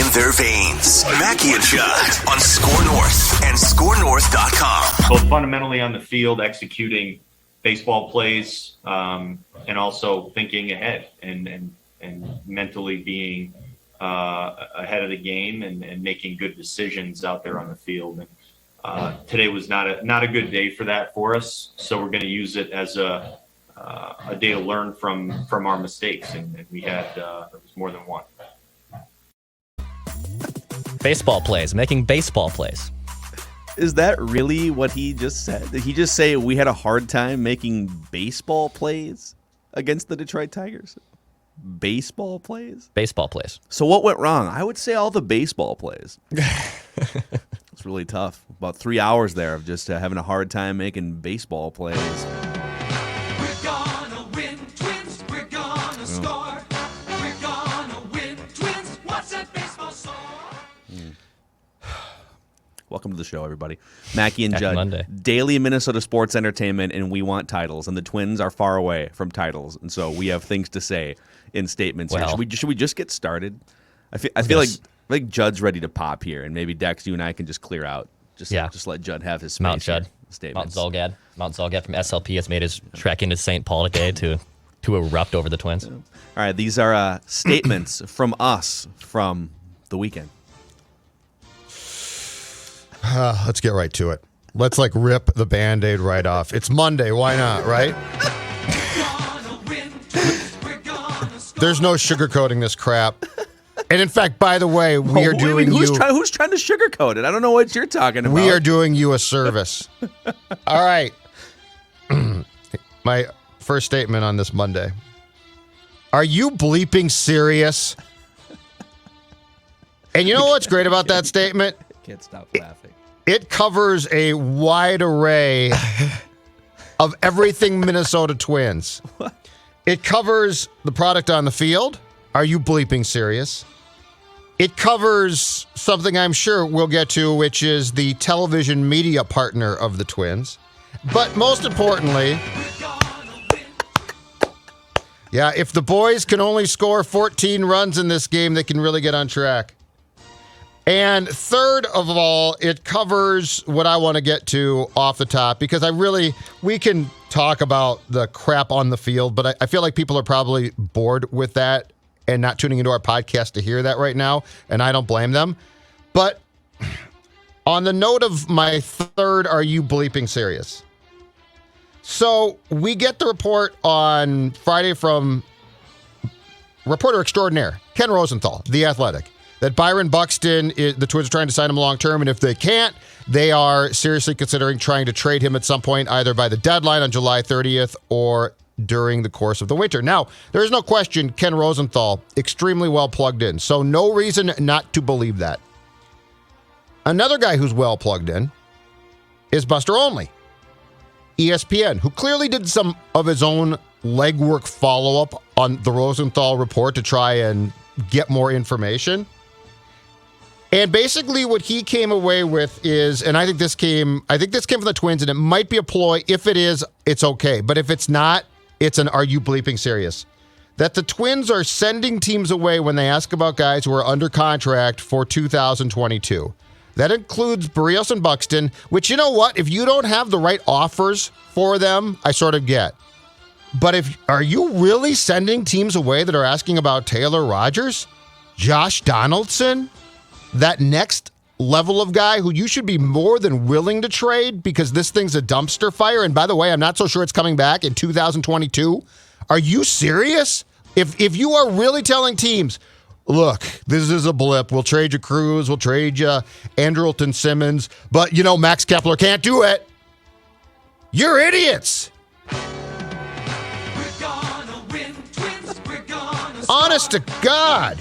in their veins. Mackey and Judd on Score North and ScoreNorth.com. Both fundamentally on the field, executing baseball plays, and also thinking ahead and mentally being ahead of the game and making good decisions out there on the field. And today was not a good day for that for us. So we're going to use it as a day to learn from our mistakes, and we had there was more than one. Baseball plays, making baseball plays. Is that really what he just said? Did he just say we had a hard time making baseball plays against the Detroit Tigers? Baseball plays? Baseball plays. So what went wrong? I would say all the baseball plays. It's really tough. About 3 hours there of just having a hard time making baseball plays. We're gonna win, Twins. We're gonna score. We're gonna win, Twins. What's that baseball score? Welcome to the show, everybody. Mackey and Happy Judd, Monday. daily Minnesota sports entertainment, and we want titles. And the Twins are far away from titles, and so we have things to say in statements here. Should we just get started? I feel like Judd's ready to pop here, and maybe Dex, you and I can just clear out. Just let Judd have his space. Mount Judd. Statements. Mount Zolgad from SLP has made his trek into St. Paul today to erupt over the Twins. All right, these are statements from us from the weekend. Let's get right to it. Let's rip the Band-Aid right off. It's Monday. Why not, right? There's no sugarcoating this crap. And in fact, by the way, we are doing who's trying to sugarcoat it? I don't know what you're talking about. We are doing you a service. All right. My first statement on this Monday. Are you bleeping serious? And you know what's great about that statement? Can't stop laughing. It covers a wide array of everything Minnesota Twins. What? It covers the product on the field. Are you bleeping serious? It covers something I'm sure we'll get to, which is the television media partner of the Twins. But most importantly, if the boys can only score 14 runs in this game, they can really get on track. And third of all, it covers what I want to get to off the top, because we can talk about the crap on the field, but I feel like people are probably bored with that and not tuning into our podcast to hear that right now, and I don't blame them. But on the note of my third, are you bleeping serious? So we get the report on Friday from reporter extraordinaire, Ken Rosenthal, The Athletic, that Byron Buxton, the Twins are trying to sign him long-term, and if they can't, they are seriously considering trying to trade him at some point, either by the deadline on July 30th or during the course of the winter. Now, there is no question Ken Rosenthal, extremely well plugged in, so no reason not to believe that. Another guy who's well plugged in is Buster Olney, ESPN, who clearly did some of his own legwork follow-up on the Rosenthal report to try and get more information. And basically what he came away with is, and I think this came from the Twins, and it might be a ploy. If it is, it's okay. But if it's not, it's an are you bleeping serious? That the Twins are sending teams away when they ask about guys who are under contract for 2022. That includes Berrios and Buxton, which, you know what? If you don't have the right offers for them, I sort of get. But are you really sending teams away that are asking about Taylor Rogers, Josh Donaldson, that next level of guy who you should be more than willing to trade because this thing's a dumpster fire? And by the way, I'm not so sure it's coming back in 2022. Are you serious? If you are really telling teams, look, this is a blip, we'll trade you Cruz, we'll trade you Andrelton Simmons, but Max Kepler can't do it, you're idiots. Honest to God.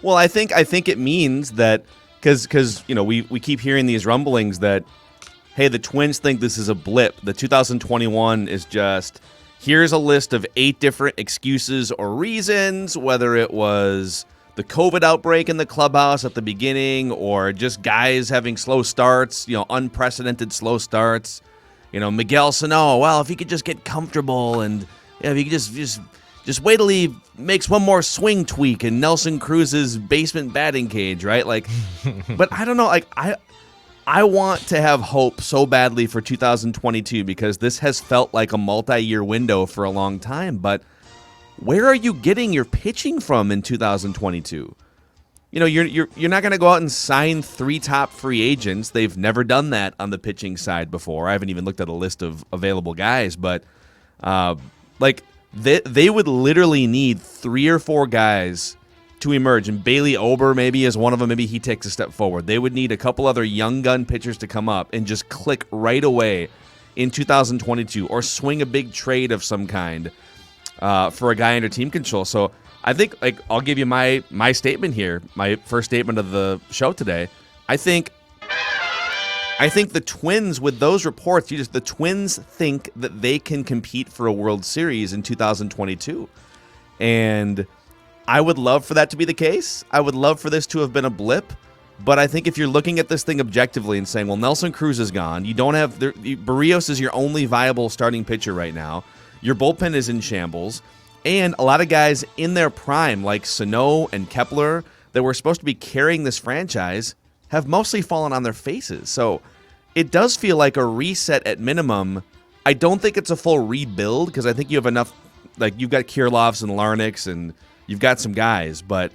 Well, I think it means that because we keep hearing these rumblings that, hey, the Twins think this is a blip. The 2021 is just, here's a list of 8 different excuses or reasons, whether it was the COVID outbreak in the clubhouse at the beginning or just guys having slow starts, unprecedented slow starts. Miguel Sano, well, if he could just get comfortable and if he could just just wait till he makes one more swing tweak in Nelson Cruz's basement batting cage, right? Like, but I don't know. Like, I want to have hope so badly for 2022 because this has felt like a multi-year window for a long time. But where are you getting your pitching from in 2022? You know, you're not going to go out and sign 3 top free agents. They've never done that on the pitching side before. I haven't even looked at a list of available guys, but they would literally need 3 or 4 guys to emerge, and Bailey Ober maybe is one of them. Maybe he takes a step forward. They would need a couple other young gun pitchers to come up and just click right away in 2022 or swing a big trade of some kind for a guy under team control. So I think, like, I'll give you my statement here, my first statement of the show today. I think the Twins, with those reports, the Twins think that they can compete for a World Series in 2022. And I would love for that to be the case. I would love for this to have been a blip. But I think if you're looking at this thing objectively and saying, well, Nelson Cruz is gone, you don't have Berrios is your only viable starting pitcher right now. Your bullpen is in shambles. And a lot of guys in their prime, like Sano and Kepler, that were supposed to be carrying this franchise, have mostly fallen on their faces. So it does feel like a reset at minimum. I don't think it's a full rebuild because I think you have enough, like you've got Kirillovs and Larnachs and you've got some guys, but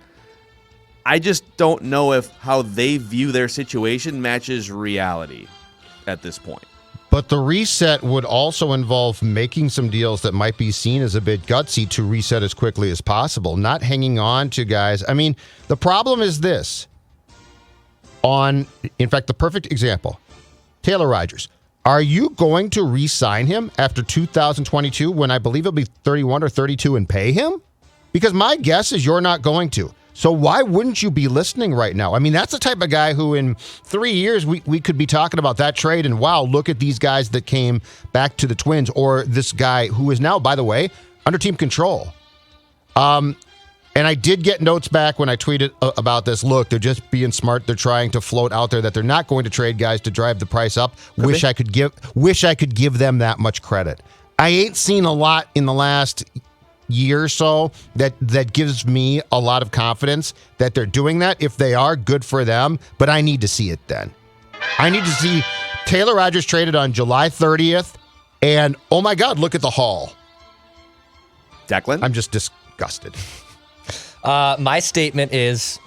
I just don't know if how they view their situation matches reality at this point. But the reset would also involve making some deals that might be seen as a bit gutsy to reset as quickly as possible, not hanging on to guys. I mean, the problem is this. In fact, the perfect example, Taylor Rogers. Are you going to re-sign him after 2022 when I believe it'll be 31 or 32 and pay him? Because my guess is you're not going to. So why wouldn't you be listening right now? I mean, that's the type of guy who in 3 years we could be talking about that trade and, wow, look at these guys that came back to the Twins, or this guy who is now, by the way, under team control. And I did get notes back when I tweeted about this. Look, they're just being smart. They're trying to float out there that they're not going to trade guys to drive the price up. Wish I could give them that much credit. I ain't seen a lot in the last year or so that gives me a lot of confidence that they're doing that. If they are, good for them, but I need to see it then. I need to see Taylor Rogers traded on July 30th, and oh my God, look at the haul. Declan? I'm just disgusted. My statement is,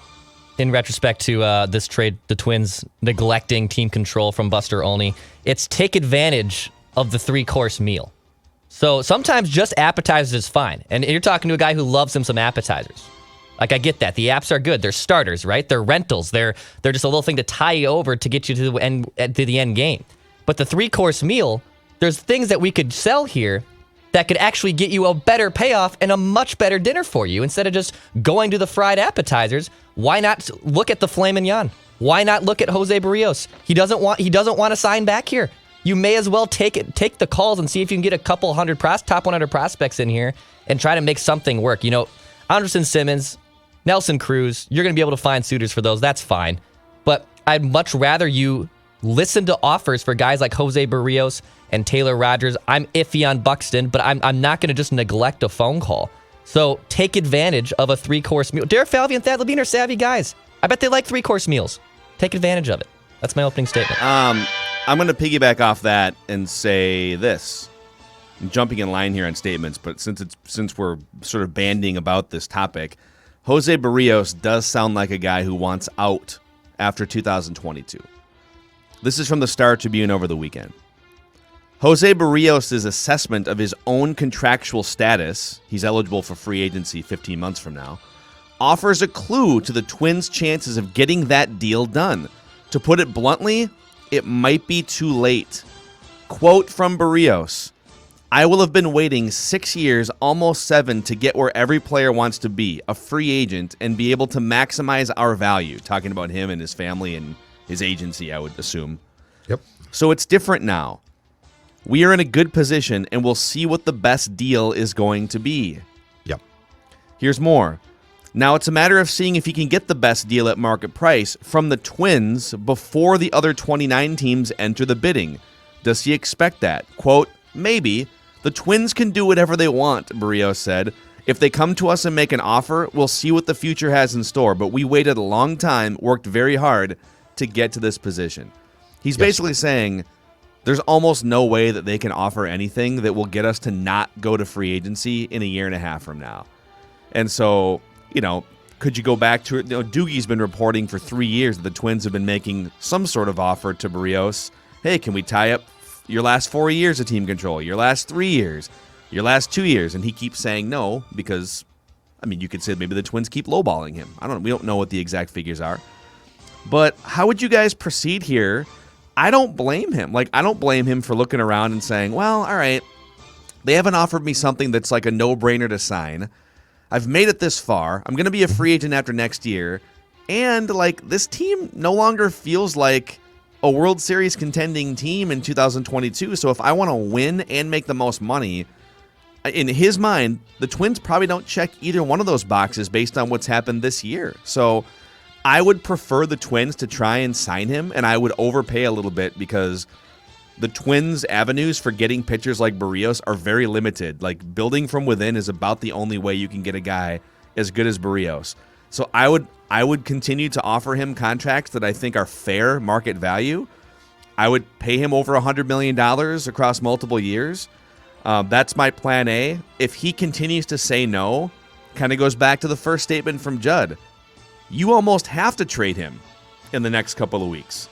in retrospect to this trade, the Twins neglecting team control from Buster Olney, it's take advantage of the 3-course meal. So sometimes just appetizers is fine. And you're talking to a guy who loves him some appetizers. Like, I get that. The apps are good. They're starters, right? They're rentals. They're just a little thing to tie you over to get you to the end game. But the 3-course meal, there's things that we could sell here that could actually get you a better payoff and a much better dinner for you. Instead of just going to the fried appetizers, why not look at the filet mignon? Why not look at Jose Berrios? He doesn't want to sign back here. You may as well take the calls and see if you can get a couple hundred top 100 prospects in here and try to make something work. You know, Anderson Simmons, Nelson Cruz, you're going to be able to find suitors for those. That's fine. But I'd much rather you listen to offers for guys like Jose Berrios and Taylor Rogers. I'm iffy on Buxton, but I'm not going to just neglect a phone call. So take advantage of a 3-course meal. Derek Falvey and Thad Levine are savvy guys. I bet they like 3-course meals. Take advantage of it. That's my opening statement. I'm going to piggyback off that and say this. I'm jumping in line here on statements, but since we're sort of banding about this topic, Jose Berrios does sound like a guy who wants out after 2022. This is from the Star Tribune over the weekend. Jose Berrios' assessment of his own contractual status, he's eligible for free agency 15 months from now, offers a clue to the Twins' chances of getting that deal done. To put it bluntly, it might be too late. Quote from Berrios, "I will have been waiting 6 years, almost 7, to get where every player wants to be, a free agent, and be able to maximize our value." Talking about him and his family and his agency, I would assume. Yep. "So it's different now. We are in a good position, and we'll see what the best deal is going to be." Yep. Here's more. "Now it's a matter of seeing if he can get the best deal at market price from the Twins before the other 29 teams enter the bidding. Does he expect that? Quote, maybe. The Twins can do whatever they want," Berrios said. If they come to us and make an offer, we'll see what the future has in store. But we waited a long time, worked very hard to get to this position. He's basically saying there's almost no way that they can offer anything that will get us to not go to free agency in a year and a half from now. And so, could you go back to it? Doogie's been reporting for 3 years that the Twins have been making some sort of offer to Berrios. Hey, can we tie up your last 4 years of team control, your last 3 years, your last 2 years? And he keeps saying no because, you could say maybe the Twins keep lowballing him. We don't know what the exact figures are. But how would you guys proceed here? I don't blame him. I don't blame him for looking around and saying, well, all right, they haven't offered me something that's like a no-brainer to sign. I've made it this far. I'm going to be a free agent after next year. And, this team no longer feels like a World Series contending team in 2022. So if I want to win and make the most money, in his mind, the Twins probably don't check either one of those boxes based on what's happened this year. So I would prefer the Twins to try and sign him, and I would overpay a little bit because the Twins' avenues for getting pitchers like Berrios are very limited. Building from within is about the only way you can get a guy as good as Berrios. So I would continue to offer him contracts that I think are fair market value. I would pay him over $100 million across multiple years. That's my plan A. If he continues to say no, kind of goes back to the first statement from Judd. You almost have to trade him in the next couple of weeks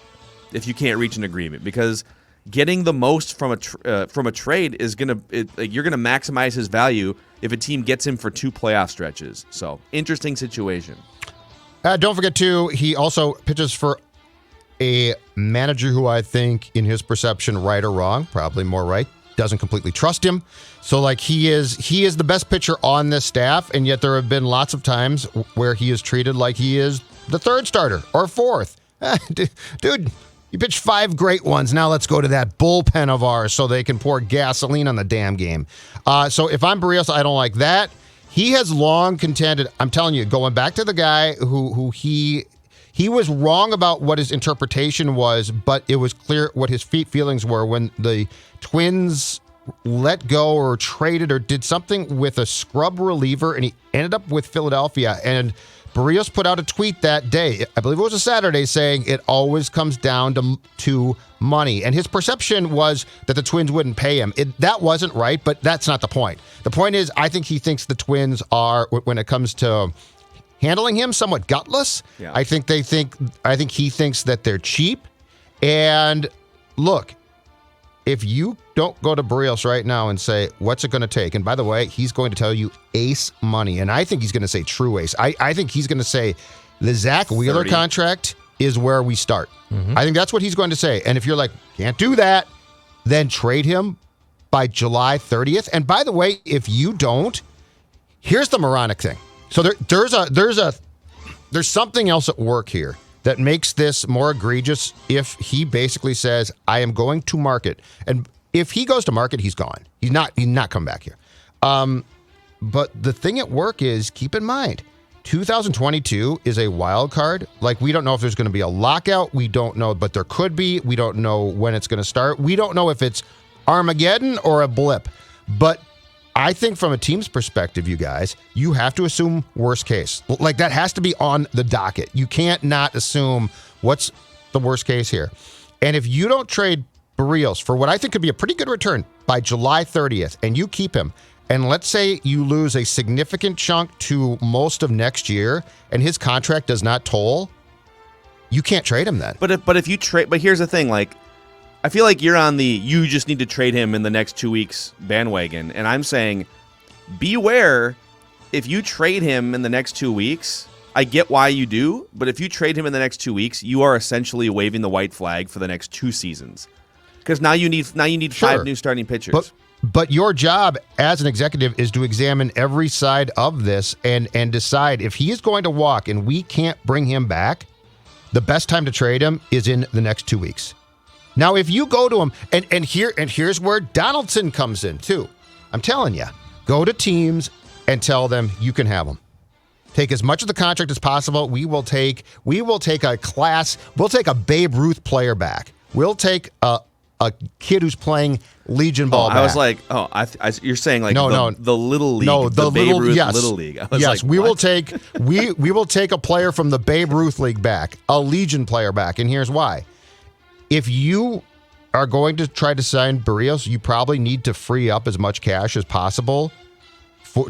if you can't reach an agreement, because getting the most from a trade is you're gonna maximize his value if a team gets him for 2 playoff stretches. So interesting situation. Don't forget too, he also pitches for a manager who I think, in his perception, right or wrong, probably more right, doesn't completely trust him. So he is the best pitcher on this staff, and yet there have been lots of times where he is treated like he is the third starter or fourth. Dude, you pitched 5 great ones. Now let's go to that bullpen of ours so they can pour gasoline on the damn game. So if I'm Berrios, I don't like that. He has long contended, I'm telling you, going back to the guy who he was wrong about what his interpretation was, but it was clear what his feelings were when the Twins let go or traded or did something with a scrub reliever, and he ended up with Philadelphia. And Berrios put out a tweet that day, I believe it was a Saturday, saying it always comes down to money. And his perception was that the Twins wouldn't pay him. That wasn't right, but that's not the point. The point is, I think he thinks the Twins are, when it comes to handling him, somewhat gutless. Yeah. I think he thinks that they're cheap. And look, if you don't go to Berrios right now and say, what's it going to take? And by the way, he's going to tell you ace money. And I think he's going to say true ace. I think he's going to say the Zach Wheeler 30. contract is where we start. Mm-hmm. I think that's what he's going to say. And if you're like, can't do that, then trade him by July 30th. And by the way, if you don't, here's the moronic thing. So there's something else at work here that makes this more egregious. If he basically says, I am going to market, and if he goes to market, he's gone. He's not coming back here. But the thing at work is, keep in mind, 2022 is a wild card. We don't know if there's going to be a lockout. We don't know, but there could be. We don't know when it's going to start. We don't know if it's Armageddon or a blip. But I think from a team's perspective, you guys, you have to assume worst case. That has to be on the docket. You can't not assume what's the worst case here. And if you don't trade Berrios for what I think could be a pretty good return by July 30th, and you keep him, and let's say you lose a significant chunk to most of next year, and his contract does not toll, you can't trade him then. But if you trade, but here's the thing, I feel like you're on the you just need to trade him in the next 2 weeks bandwagon. And I'm saying, beware, if you trade him in the next 2 weeks, I get why you do, but if you trade him in the next 2 weeks, you are essentially waving the white flag for the next 2 seasons. Because now you need Sure. 5 new starting pitchers. But your job as an executive is to examine every side of this and decide if he is going to walk and we can't bring him back, the best time to trade him is in the next 2 weeks. Now, if you go to him, and here's where Donaldson comes in too. I'm telling you, go to teams and tell them you can have him. Take as much of the contract as possible. We'll take a Babe Ruth player back. We'll take a a kid who's playing Legion ball. I was back. like, you're saying like No, the little league, No, the Babe Ruth yes. little league. I was Yes, like, we what? will take we will take a player from the Babe Ruth league back, a Legion player back, and here's why. If you are going to try to sign Berrios, you probably need to free up as much cash as possible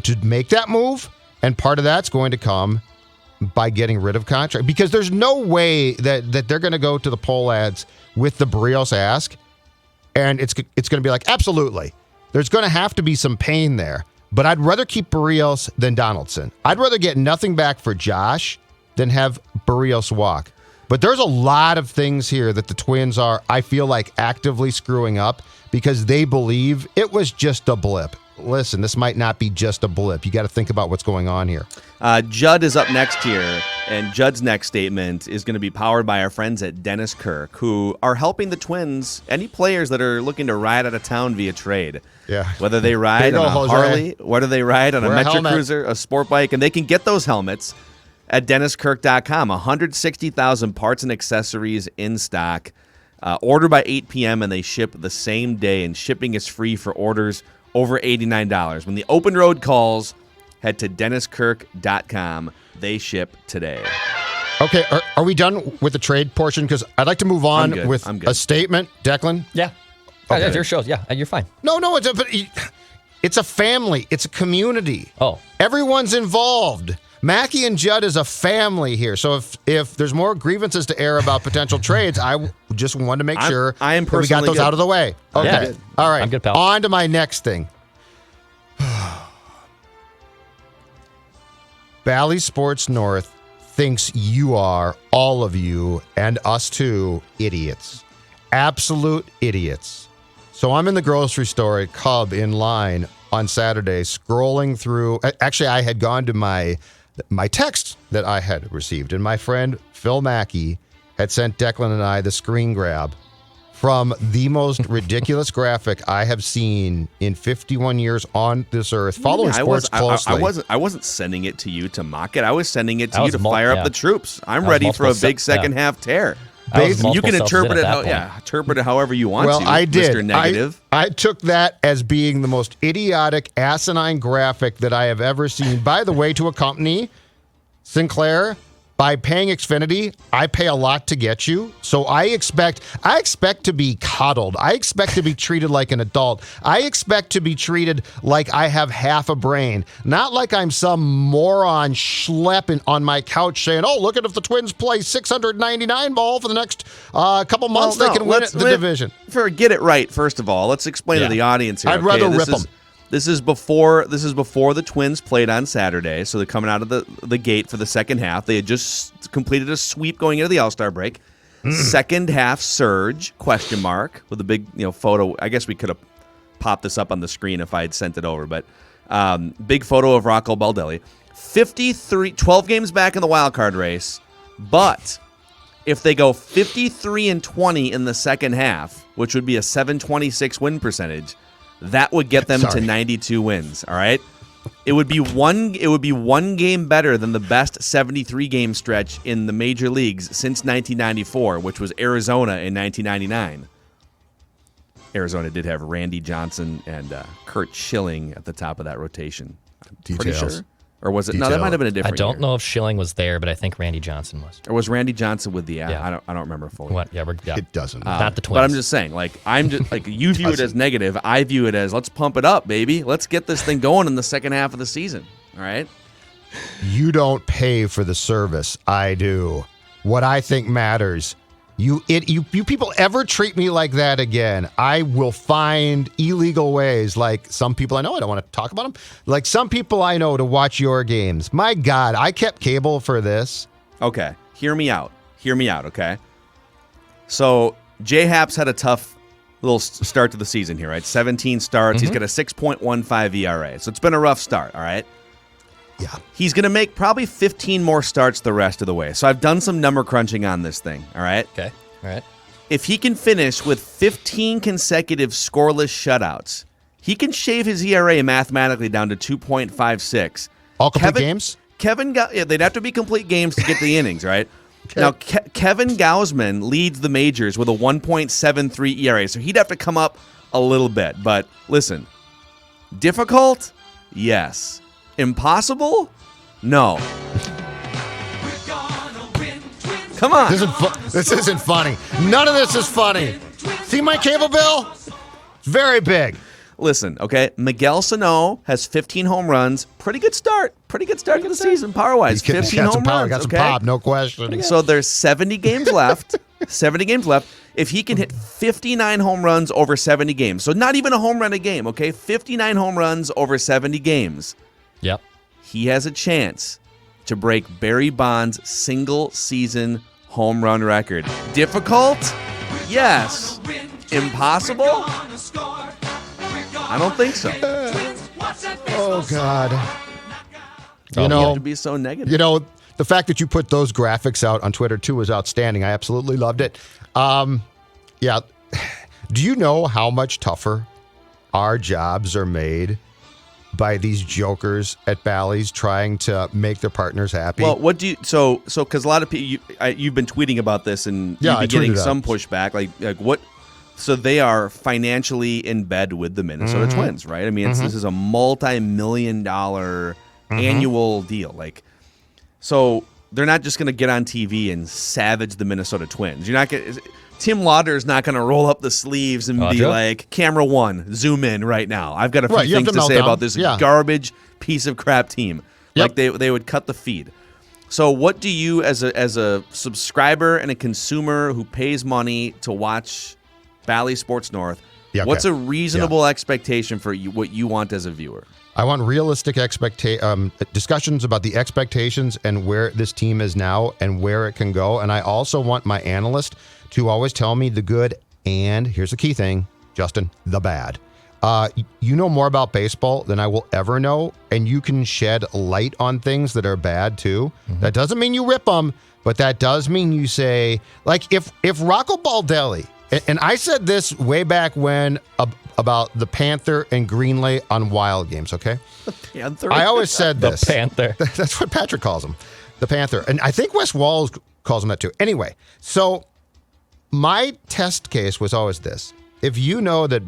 to make that move, and part of that's going to come by getting rid of contract, because there's no way that they're going to go to the poll ads with the Berrios ask, and it's going to be like, absolutely. There's going to have to be some pain there, but I'd rather keep Berrios than Donaldson. I'd rather get nothing back for Josh than have Berrios walk. But there's a lot of things here that the Twins are, I feel like, actively screwing up because they believe it was just a blip. Listen, this might not be just a blip. You got to think about what's going on here. Judd is up next here, and Judd's next statement is going to be powered by our friends at Dennis Kirk, who are helping the Twins, any players that are looking to ride out of town via trade. Yeah. Whether they ride on a Jose. Harley, whether they ride on a Wear a Metro helmet. Cruiser, a sport bike, and they can get those helmets at DennisKirk.com. 160,000 parts and accessories in stock. Order by 8 p.m. and they ship the same day, and shipping is free for orders over $89. When the open road calls, head to DennisKirk.com. They ship today. Okay, are we done with the trade portion? Because I'd like to move on I'm with good. a statement. Declan? Yeah. Okay. That's your shows. Yeah, you're fine. No, it's a family. It's a community. Oh. Everyone's involved. Mackey and Judd is a family here. So if there's more grievances to air about potential trades, I just wanted to make sure I am that we got personally those good. out of the way. Okay. Yeah, good. All right. I'm good, pal. On to my next thing. Bally Sports North thinks you are, all of you, and us too, idiots. Absolute idiots. So I'm in the grocery store at Cub in line on Saturday, scrolling through. Actually, I had gone to my text that I had received, and my friend Phil Mackey had sent Declan and I the screen grab from the most ridiculous graphic I have seen in 51 years on this earth, following sports closely. I wasn't sending it to you to mock it. I was sending it to That you was to mul- fire yeah. up the troops. I'm That was ready for a multiple big se- second yeah. half tear. That was You multiple can subs interpret in it at that point. interpret it however you want Well, to. I did. Mr. Negative. I took that as being the most idiotic, asinine graphic that I have ever seen. By the way, to a company, Sinclair, by paying Xfinity, I pay a lot to get you. So I expect to be coddled. I expect to be treated like an adult. I expect to be treated like I have half a brain, not like I'm some moron schlepping on my couch saying, "Oh, look at if the Twins play 699 ball for the next couple months, they can win the division." Get it right, first of all. Let's explain Yeah. to the audience here. I'd rather rip them. This is before the Twins played on Saturday, so they're coming out of the gate for the second half. They had just completed a sweep going into the All-Star break. Second half surge, ? With a big photo. I guess we could have popped this up on the screen if I had sent it over, but big photo of Rocco Baldelli. 12 games back in the wild card race, but if they go 53-20 in the second half, which would be a 726 win percentage, that would get them to 92 wins. All right, it would be one game better than the best 73 game stretch in the major leagues since 1994, which was Arizona in 1999. Arizona did have Randy Johnson and Kurt Schilling at the top of that rotation. I'm pretty Details. sure. Or was it? No, that might have been a I different don't year. know if Schilling was there, but I think Randy Johnson was. Or was Randy Johnson with the Yeah. I don't remember fully. What? Yeah, It doesn't. not the Twins. But I'm just saying, you view it as negative. I view it as let's pump it up, baby. Let's get this thing going in the second half of the season. All right. You don't pay for the service. I do. What I think matters. You people ever treat me like that again, I will find illegal ways, like some people I know, I don't want to talk about them, like some people I know, to watch your games. My God, I kept cable for this. Okay. Hear me out, okay? So, J-Haps had a tough little start to the season here, right? 17 starts. He's got a 6.15 ERA. So, it's been a rough start, all right? Yeah. He's going to make probably 15 more starts the rest of the way. So, I've done some number crunching on this thing, all right? Okay. All right. If he can finish with 15 consecutive scoreless shutouts, he can shave his ERA mathematically down to 2.56. All complete games? They'd have to be complete games to get the innings, right? Now, Kevin Gausman leads the majors with a 1.73 ERA, so he'd have to come up a little bit. But listen, difficult? Yes. Impossible? No. Come on. This isn't funny. None of this is funny. See my cable bill? It's very big. Listen, okay, Miguel Sano has 15 home runs. Pretty good start. Pretty good start to the season, power-wise. 15 home runs, got some okay? pop, no question. So there's 70 games left. 70 games left. If he can hit 59 home runs over 70 games, so not even a home run a game, okay? 59 home runs over 70 games. Yep. He has a chance to break Barry Bonds' single-season home run record. Difficult? Yes. Impossible? I don't think so. Oh, God. You know, to be so negative. You know, the fact that you put those graphics out on Twitter, too, was outstanding. I absolutely loved it. Yeah. Do you know how much tougher our jobs are made by these jokers at Bally's trying to make their partners happy? Well, what do you so because a lot of people you've been tweeting about this and you've been getting some pushback. Like what? So they are financially in bed with the Minnesota Twins, right? I mean, this is a multi-million-dollar annual deal. Like, so they're not just going to get on TV and savage the Minnesota Twins. You're not going. Tim Lauder's not going to roll up the sleeves and be like, "Camera one, zoom in right now. I've got a few things to say about this garbage piece of crap team." Like they would cut the feed. So, what do you, as a subscriber and a consumer who pays money to watch Bally Sports North, what's a reasonable expectation for you, what you want as a viewer? I want realistic discussions about the expectations and where this team is now and where it can go. And I also want my analyst to always tell me the good and, here's the key thing, Justin, the bad. You know more about baseball than I will ever know, and you can shed light on things that are bad too. That doesn't mean you rip them, but that does mean you say, like if Rocco Baldelli, and I said this way back when about the Panther and Greenlay on Wild Games, okay? The Panther? I always said this. The Panther. That's what Patrick calls him, the Panther. And I think Wes Walls calls him that too. Anyway, so my test case was always this. If you know that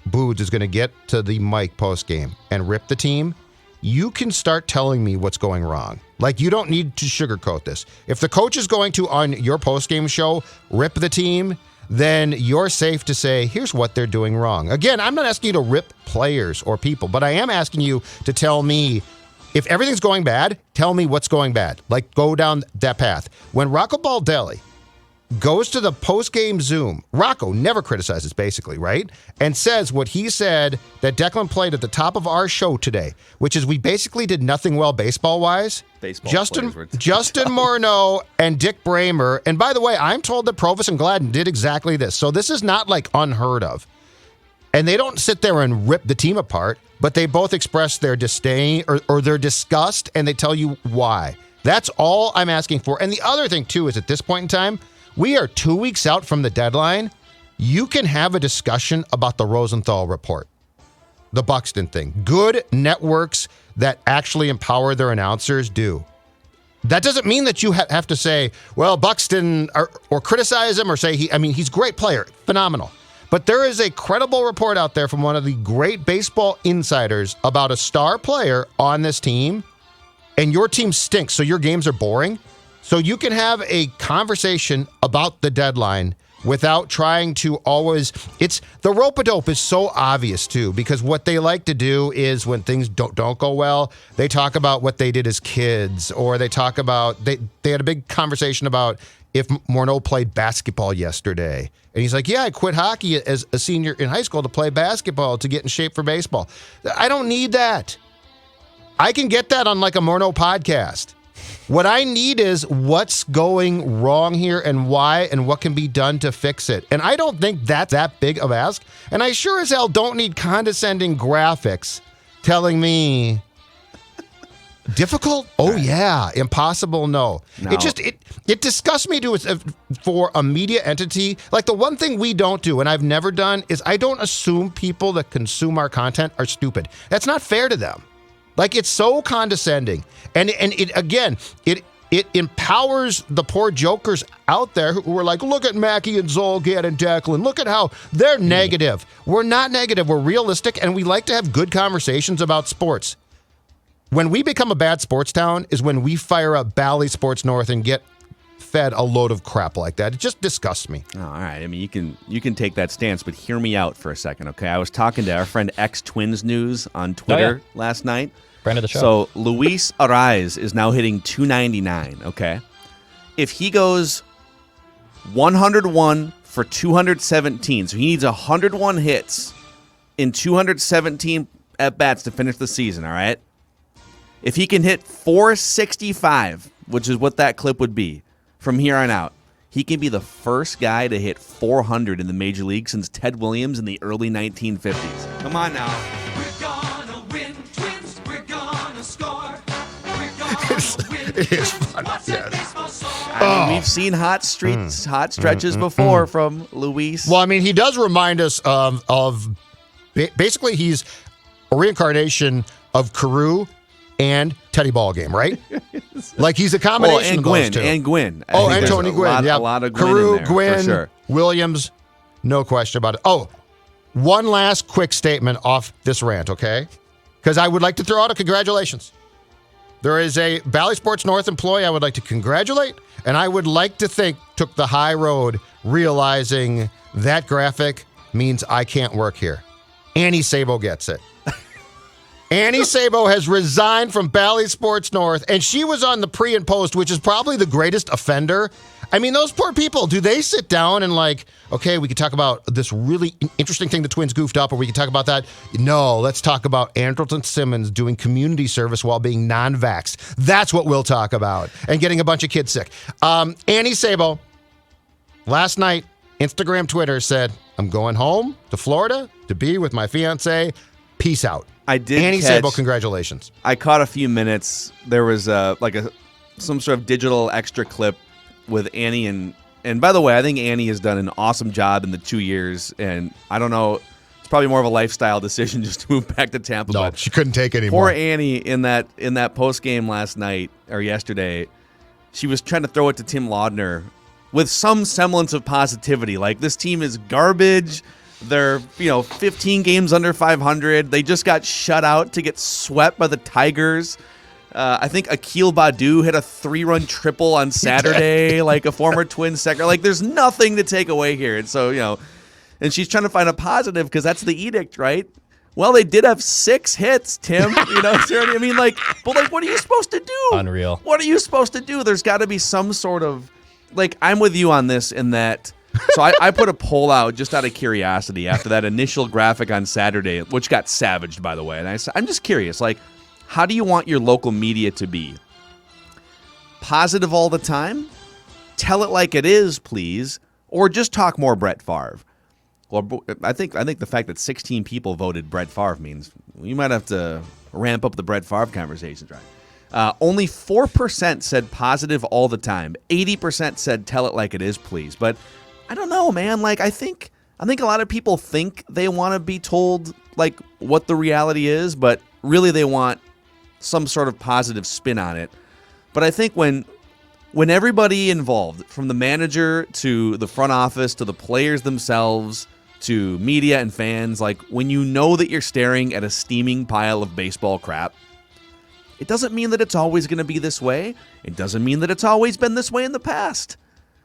Boods is going to get to the mic post-game and rip the team, you can start telling me what's going wrong. Like, you don't need to sugarcoat this. If the coach is going to, on your post-game show, rip the team, then you're safe to say, here's what they're doing wrong. Again, I'm not asking you to rip players or people, but I am asking you to tell me, if everything's going bad, tell me what's going bad. Like, go down that path. When Rocco Baldelli goes to the post-game Zoom, Rocco never criticizes, basically, right? And says what he said that Declan played at the top of our show today, which is we basically did nothing well baseball-wise. Justin Morneau and Dick Bramer. And by the way, I'm told that Provis and Gladden did exactly this. So this is not like unheard of. And they don't sit there and rip the team apart, but they both express their disdain or their disgust, and they tell you why. That's all I'm asking for. And the other thing, too, is at this point in time, we are 2 weeks out from the deadline. You can have a discussion about the Rosenthal report, the Buxton thing. Good networks that actually empower their announcers do. That doesn't mean that you have to say, well, Buxton, or criticize him or say, he's a great player, phenomenal. But there is a credible report out there from one of the great baseball insiders about a star player on this team, and your team stinks, so your games are boring. So you can have a conversation about the deadline without trying to always, the rope-a-dope is so obvious too, because what they like to do is when things don't go well, they talk about what they did as kids, or they talk about, they had a big conversation about if Morneau played basketball yesterday. And he's like, yeah, I quit hockey as a senior in high school to play basketball to get in shape for baseball. I don't need that. I can get that on like a Morneau podcast. What I need is what's going wrong here and why and what can be done to fix it. And I don't think that's that big of ask. And I sure as hell don't need condescending graphics telling me difficult? Oh, yeah. Impossible? No. It disgusts me for a media entity. Like the one thing we don't do, and I've never done, is I don't assume people that consume our content are stupid. That's not fair to them. Like, it's so condescending. And it it empowers the poor jokers out there who are like, look at Mackey and Zolgad and Declan. Look at how they're negative. We're not negative. We're realistic, and we like to have good conversations about sports. When we become a bad sports town is when we fire up Bally Sports North and get fed a load of crap like that. It just disgusts me. Oh, all right. I mean, you can take that stance, but hear me out for a second, okay? I was talking to our friend X Twins News on Twitter last night. Friend of the show. So Luis Arraez is now hitting 299, okay? If he goes 101 for 217, so he needs 101 hits in 217 at-bats to finish the season, all right? If he can hit 465, which is what that clip would be from here on out, he can be the first guy to hit 400 in the major league since Ted Williams in the early 1950s. Come on now. We're gonna win, Twins. We're gonna score. We're gonna win. It is fun. What's that baseball song? I mean, we've seen hot stretches before from Luis. Well, I mean, he does remind us of basically he's a reincarnation of Carew and Teddy Ballgame, right? Like he's a combination of those two. And Gwynn. I Oh, think and there's Tony Gwynn. A lot of Gwynn Carew, in there, Gwynn, for sure. Williams, no question about it. Oh, one last quick statement off this rant, okay? Because I would like to throw out a congratulations. There is a Bally Sports North employee I would like to congratulate, and I would like to think took the high road realizing that graphic means I can't work here. Annie Sabo gets it. Annie Sabo has resigned from Bally Sports North, and she was on the pre and post, which is probably the greatest offender. I mean, those poor people, do they sit down and like, okay, we could talk about this really interesting thing the Twins goofed up, or we could talk about that? No, let's talk about Andrelton Simmons doing community service while being non-vaxxed. That's what we'll talk about, and getting a bunch of kids sick. Annie Sabo, last night, Instagram, Twitter said, I'm going home to Florida to be with my fiance. Peace out. I did Annie catch, Sabo, congratulations. I caught a few minutes. There was some sort of digital extra clip with Annie and by the way, I think Annie has done an awesome job in the 2 years, and I don't know, it's probably more of a lifestyle decision just to move back to Tampa. No, but she couldn't take it anymore. poor Annie in that post game last night or yesterday, she was trying to throw it to Tim Laudner with some semblance of positivity. Like, this team is garbage. They're, 15 games under 500. They just got shut out to get swept by the Tigers. I think Akil Baddoo hit a 3-run triple on Saturday, like a former Twins second. Like, there's nothing to take away here. And so, and she's trying to find a positive because that's the edict, right? Well, they did have 6 hits, Tim. I mean, but what are you supposed to do? Unreal. What are you supposed to do? There's got to be some sort of, I'm with you on this in that. So I put a poll out just out of curiosity after that initial graphic on Saturday, which got savaged, by the way. And I'm just curious, how do you want your local media to be? Positive all the time? Tell it like it is, please. Or just talk more Brett Favre. Well, I think the fact that 16 people voted Brett Favre means we might have to ramp up the Brett Favre conversations, right? Only 4% said positive all the time. 80% said tell it like it is, please. But I don't know, man. I think a lot of people think they want to be told what the reality is, but really they want some sort of positive spin on it. But I think when everybody involved, from the manager to the front office to the players themselves to media and fans, when you know that you're staring at a steaming pile of baseball crap, it doesn't mean that it's always going to be this way. It doesn't mean that it's always been this way in the past.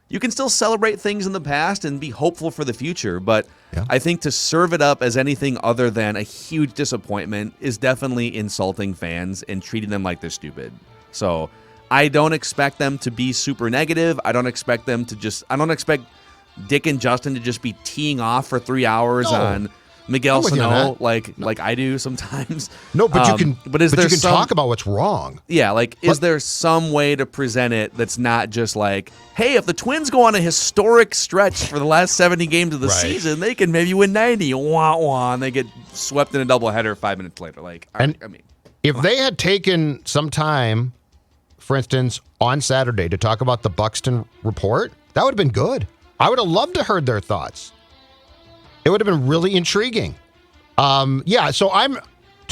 You can still celebrate things in the past and be hopeful for the future, but I think to serve it up as anything other than a huge disappointment is definitely insulting fans and treating them like they're stupid. So I don't expect them to be super negative. I don't expect Dick and Justin to just be teeing off for 3 hours on Miguel Sano like I do sometimes. No, but you can. But you can talk about what's wrong. Yeah, is there some way to present it that's not just hey, if the Twins go on a historic stretch for the last 70 games of the season, they can maybe win 90. Wah wah, and they get swept in a doubleheader 5 minutes later. If they had taken some time, for instance, on Saturday to talk about the Buxton report, that would have been good. I would have loved to heard their thoughts. It would have been really intriguing. So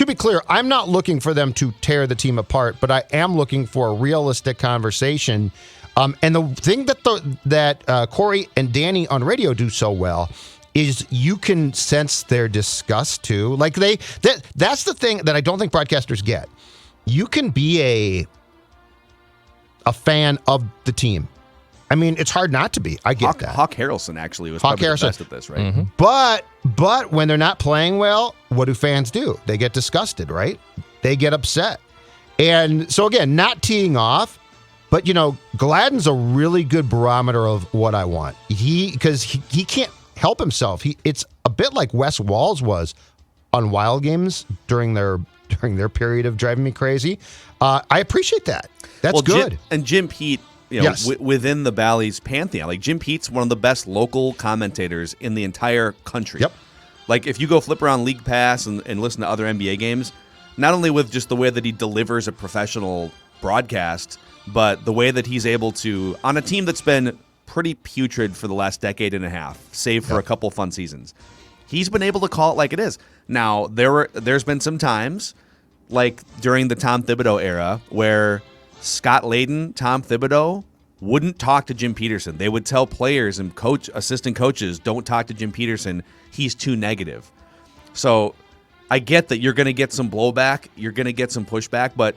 to be clear, I'm not looking for them to tear the team apart, but I am looking for a realistic conversation. And the thing that Corey and Danny on radio do so well is you can sense their disgust too. Like that's the thing that I don't think broadcasters get. You can be a fan of the team. I mean, it's hard not to be. I get that. Hawk Harrelson actually was probably the best at this, right? Mm-hmm. But when they're not playing well, what do fans do? They get disgusted, right? They get upset. And so again, not teeing off, but Gladden's a really good barometer of what I want. Because he can't help himself. It's a bit like Wes Walls was on Wild Games during their period of driving me crazy. I appreciate that. That's good. Jim Pete, yes. Within the Bally's pantheon, like Jim Pete's one of the best local commentators in the entire country. Yep. Like if you go flip around League Pass and listen to other NBA games, not only with just the way that he delivers a professional broadcast, but the way that he's able to, on a team that's been pretty putrid for the last decade and a half, save for a couple fun seasons, he's been able to call it like it is. Now, there's been some times, like during the Tom Thibodeau era, where Scott Layden, Tom Thibodeau, wouldn't talk to Jim Peterson. They would tell players and assistant coaches, don't talk to Jim Peterson. He's too negative. So I get that you're going to get some blowback. You're going to get some pushback. But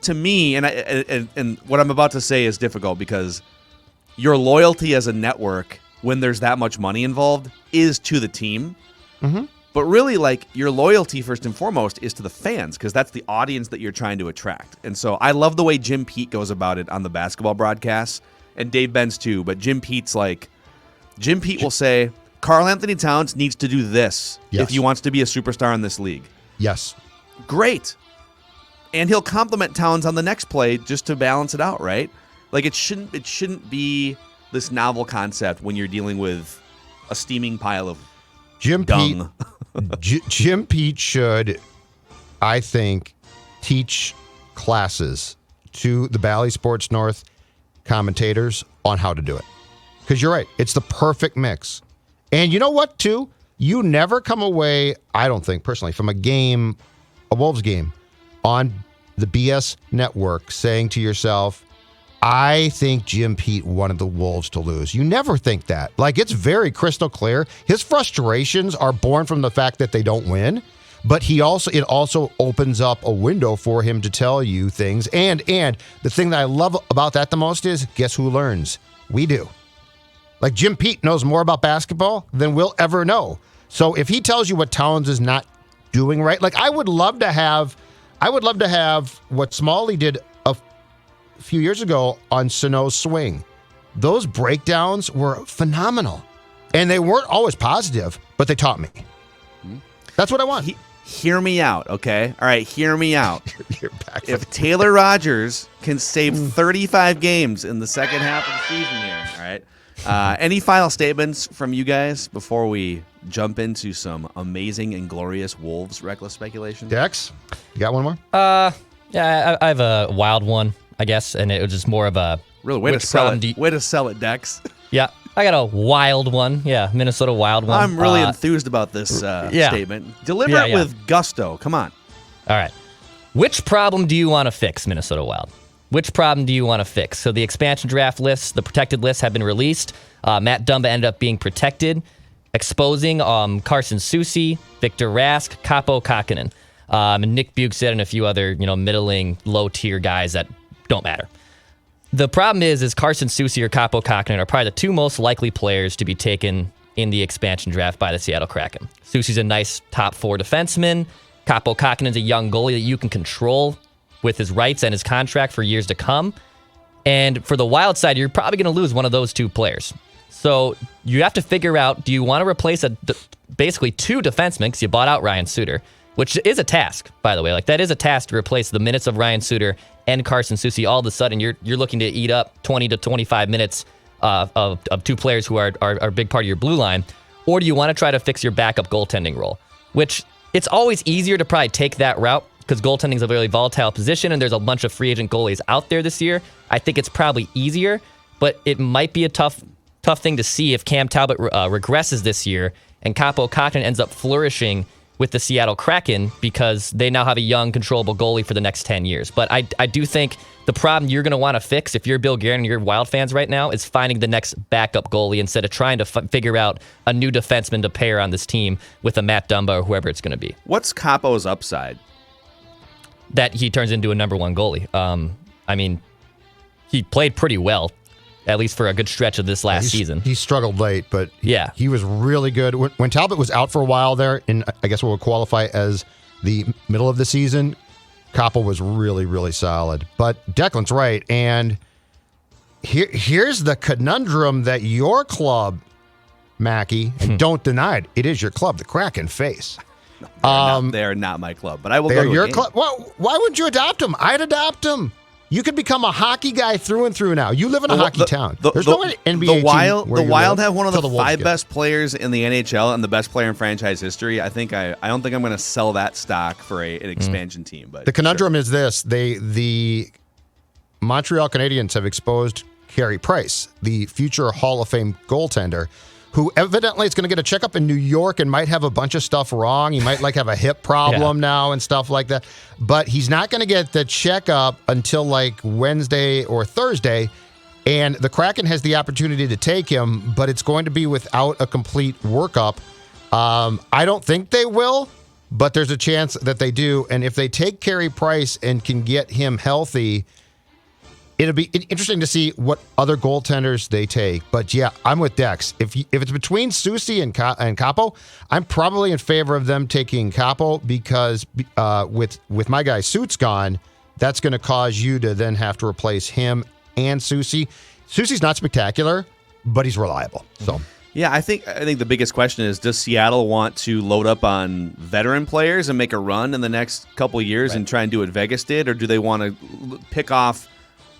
to me, and what I'm about to say is difficult because your loyalty as a network, when there's that much money involved, is to the team. Mm-hmm. But really, like, your loyalty, first and foremost, is to the fans because that's the audience that you're trying to attract. And so I love the way Jim Pete goes about it on the basketball broadcasts, and Dave Benz too. But Jim Pete will say, Karl Anthony Towns needs to do this if he wants to be a superstar in this league. Yes. Great. And he'll compliment Towns on the next play just to balance it out, right? Like, it shouldn't be this novel concept when you're dealing with a steaming pile of dung. Jim Pete should, I think, teach classes to the Bally Sports North commentators on how to do it. Because you're right. It's the perfect mix. And you know what, too? You never come away, I don't think, personally, from a Wolves game on the BS network saying to yourself, I think Jim Pete wanted the Wolves to lose. You never think that. Like, it's very crystal clear. His frustrations are born from the fact that they don't win, but it also opens up a window for him to tell you things. And the thing that I love about that the most is, guess who learns? We do. Like, Jim Pete knows more about basketball than we'll ever know. So if he tells you what Towns is not doing right, like, I would love to have what Smalley did a few years ago on Sano's swing. Those breakdowns were phenomenal. And they weren't always positive, but they taught me. That's what I want. Hear me out, okay? All right, hear me out. You're back. If Taylor Rogers can save 35 games in the second half of the season here, all right? Any final statements from you guys before we jump into some amazing and glorious Wolves reckless speculation? Dex, you got one more? Yeah, I have a wild one, I guess, and it was just more of a really way to sell it. Way to sell it, Dex. Yeah, I got a wild one. Yeah, Minnesota Wild one. I'm really enthused about this statement. Deliver it with gusto. Come on. All right. Which problem do you want to fix, Minnesota Wild? Which problem do you want to fix? So the expansion draft lists, the protected lists have been released. Matt Dumba ended up being protected, exposing Carson Soucy, Victor Rask, Kaapo Kähkönen, and Nick Bukestad and a few other middling, low-tier guys that don't matter. The problem is Carson Soucy or Kaapo Kähkönen are probably the two most likely players to be taken in the expansion draft by the Seattle Kraken. Soucy's a nice top four defenseman. Kaapo Kähkönen's a young goalie that you can control with his rights and his contract for years to come. And for the Wild side, you're probably going to lose one of those two players. So you have to figure out, do you want to replace basically two defensemen, because you bought out Ryan Suter, which is a task, by the way. Like, that is a task to replace the minutes of Ryan Suter and Carson Soucy. All of a sudden, you're looking to eat up 20 to 25 minutes of two players who are a big part of your blue line. Or do you want to try to fix your backup goaltending role? Which, it's always easier to probably take that route, because goaltending is a very volatile position, and there's a bunch of free agent goalies out there this year. I think it's probably easier, but it might be a tough thing to see if Cam Talbot regresses this year and Kaapo Kähkönen ends up flourishing with the Seattle Kraken because they now have a young, controllable goalie for the next 10 years. But I do think the problem you're going to want to fix if you're Bill Guerin and you're Wild fans right now is finding the next backup goalie instead of trying to figure out a new defenseman to pair on this team with a Matt Dumba or whoever it's going to be. What's Capo's upside? That he turns into a number one goalie. I mean, he played pretty well, at least for a good stretch of this last season. He struggled late, but yeah, he was really good. When Talbot was out for a while there, in I guess what would qualify as the middle of the season, Capo was really, really solid. But Declan's right, and here's the conundrum that your club, Mackey, and don't deny it is your club, the Kraken face. They are not my club, but I will go to your a game. club. Well, why wouldn't you adopt him? I'd adopt him. You could become a hockey guy through and through now. You live in a hockey town. There's no NBA the team Wild, where the you Wild live have one of till the Wolves five get best players in the NHL and the best player in franchise history. I don't think I'm going to sell that stock for an expansion team. But the conundrum is this: the Montreal Canadiens have exposed Carey Price, the future Hall of Fame goaltender, who evidently is going to get a checkup in New York and might have a bunch of stuff wrong. He might have a hip problem now and stuff like that. But he's not going to get the checkup until Wednesday or Thursday. And the Kraken has the opportunity to take him, but it's going to be without a complete workup. I don't think they will, but there's a chance that they do. And if they take Carey Price and can get him healthy, it'll be interesting to see what other goaltenders they take. But yeah, I'm with Dex. If it's between Soucy and Capo, I'm probably in favor of them taking Capo because with my guy Suits gone, that's going to cause you to then have to replace him and Soucy. Soucy's not spectacular, but he's reliable. So yeah, I think the biggest question is: does Seattle want to load up on veteran players and make a run in the next couple of years and try and do what Vegas did, or do they want to pick off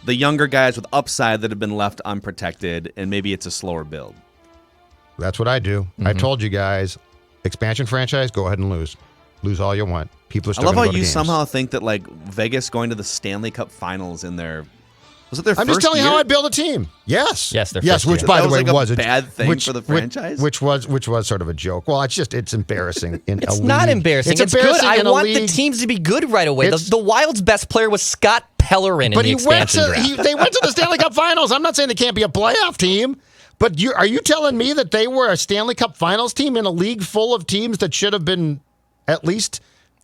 the younger guys with upside that have been left unprotected, and maybe it's a slower build? That's what I do. I told you guys, expansion franchise, go ahead and lose. Lose all you want. People are still I love how gonna go to you games. somehow think that Vegas going to the Stanley Cup Finals in their was it their I'm first just telling you year? how I build a team. Yes. Yes, their yes, first which year. by That the way was was a bad thing for the franchise? Which was sort of a joke. Well, it's embarrassing in it's a not league. embarrassing. It's good. embarrassing I in a want the league. teams to be good right away. The Wild's best player was Scott Pellerin in the expansion draft. They went to the Stanley Cup Finals. I'm not saying they can't be a playoff team, but are you telling me that they were a Stanley Cup Finals team in a league full of teams that should have been at least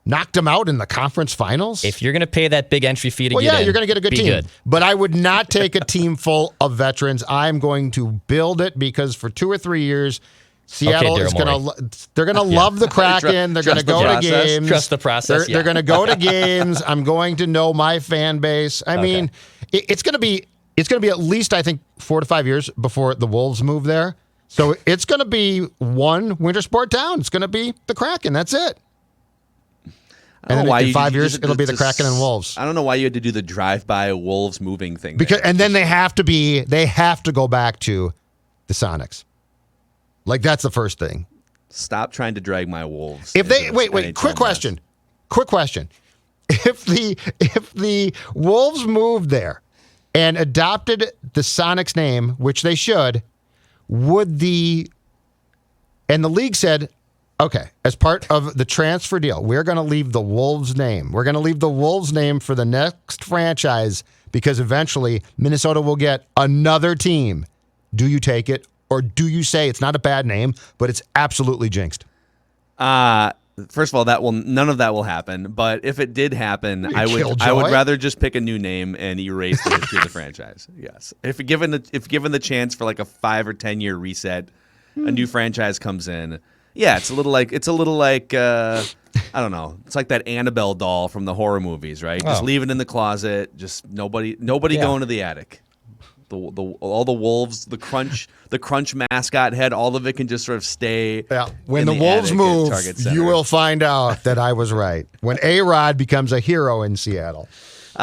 knocked them out in the conference finals? If you're going to pay that big entry fee to get in, you're going to get a good be team. Good. But I would not take a team full of veterans. I'm going to build it because for 2 or 3 years, Seattle is going to they're going to love the Kraken. They're going to go to games. Trust the process. They're going to go to games. I'm going to know my fan base. I mean, it's going to be at least, I think, 4 to 5 years before the Wolves move there. So it's going to be one winter sport town. It's going to be the Kraken. That's it. And then in 5 years, it'll be the Kraken and Wolves. I don't know why you had to do the drive-by Wolves moving thing. And then they have to go back to the Sonics. That's the first thing. Stop trying to drag my Wolves. If they wait, quick question. If the Wolves moved there and adopted the Sonics name, which they should, and the league said, okay, as part of the transfer deal, we're going to leave the Wolves name. We're going to leave the Wolves name for the next franchise because eventually Minnesota will get another team. Do you take it, or do you say it's not a bad name, but it's absolutely jinxed? First of all, none of that will happen. But if it did happen, I would rather just pick a new name and erase the history of the franchise. Yes, if given the chance for a 5 or 10 year reset, a new franchise comes in. Yeah, it's a little like I don't know. It's like that Annabelle doll from the horror movies, right? Just leave it in the closet. Just nobody going to the attic. All the wolves, the crunch mascot head, all of it can just sort of stay. Yeah. When the Wolves move, you will find out that I was right. When A-Rod becomes a hero in Seattle.